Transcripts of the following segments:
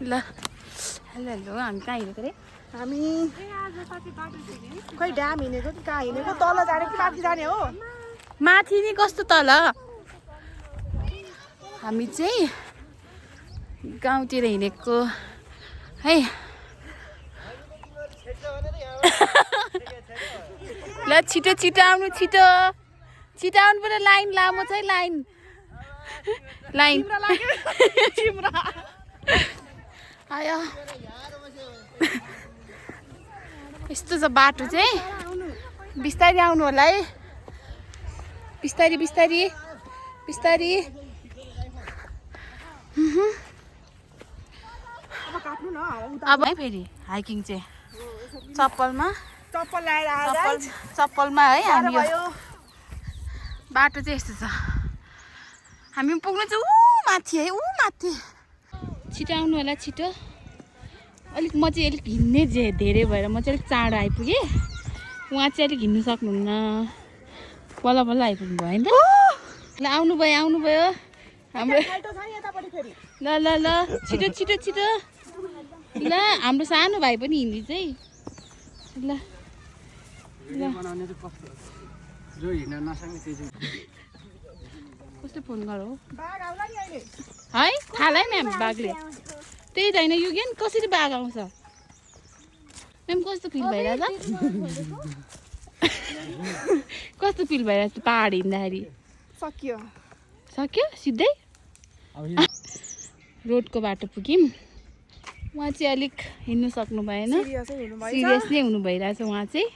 ल hello hello हामी कहाँ हिँडेको अरे हामी खोइ ड्याम हिँडेको कि कहाँ हिँडेको तल जाने कि माथि जाने हो माथि नि कस्तो तल हामी चाहिँ गाउँतिर हिँडेको है ल छिटो छिटो आउनु छिटो छिटो आउनु पर्यो लाइन लामो छ है लाइन लाइन आयो यस्तो छ बाटो चाहिँ बिस्तारी आउनु होला है बिस्तारी बिस्तारी बिस्तारी अब है फेरि हाइकिङ चाहिँ चप्पलमा चप्पल लगाएर चप्पलमा है हामी यो बाटो चाहिँ यस्तो छ हामी पुग्नु चाहिँ ऊ माथि है ऊ माथि छिटो आउनु होला छिटो अलिक म चाहिँ अलिक हिँड्ने धेरै भएर म चाहिँ अलिक चाँडो आइपुगेँ उहाँ चाहिँ अलिक हिँड्नु सक्नुहुन्न बल्ल बल्ल आइपुग्नु भयो होइन ल आउनु भयो हाम्रो ल ल ल छिटो छिटो छिटो ल हाम्रो सानो भाइ पनि हिँड्दैछ है ल कस्तो फोन गर हो है थाहा म्याम बाघले त्यही त होइन यो गेन कसरी बाघ आउँछ म्याम कस्तो फिल भइरहेछ कस्तो फिल भइरहेछ पाहाड हिँड्दाखेरि सक्यो सिधै रोडको बाटो पुग्यौँ उहाँ चाहिँ अलिक हिँड्नु सक्नु भएन सिरियस नै हुनु भइरहेछ उहाँ चाहिँ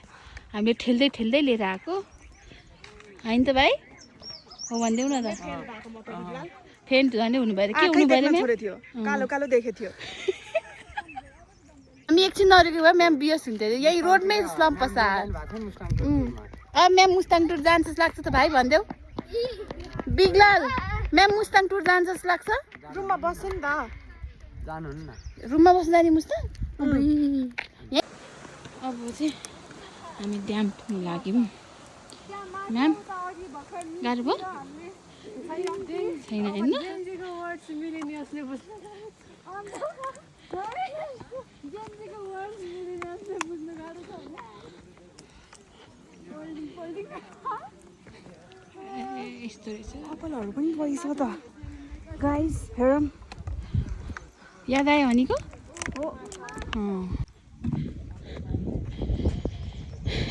हामीले ठेल्दै ठेल्दै लिएर आएको होइन त भाइ हो भनिदेऊ न त फेन्ट झन्डै हुनु भएर के हुनु भएन कालो कालो देखेको थियो हामी एकछिन नरोकेको भए म्याम बियस हुन्थ्यो अरे यही रोडमै स्लम्प पर्छ म्याम मुस्ताङ टुर जान्छ जस्तो लाग्छ त भाइ भनिदेऊ बिगलाल म्याम मुस्ताङ टुर जान्छ जस्तो लाग्छ रुममा बस्छ नि त रुममा बस्नु जाने मुस्ताङ अब चाहिँ हामी ड्याम पुग्नु लाग्यौँ म्याम गाह्रो भयो छैन होइन यस्तो रहेछ कपालहरू पनि पैसा त गाइस हेरौँ याद आयो भनेको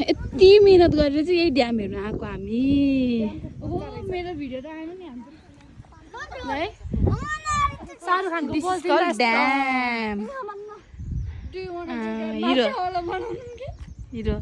यति मिहिनेत गरेर चाहिँ यही ड्याम हेर्नु आएको हामी मेरो भिडियो त आएन नि हाम्रो है शाहरुख खानको ड्याम हिरो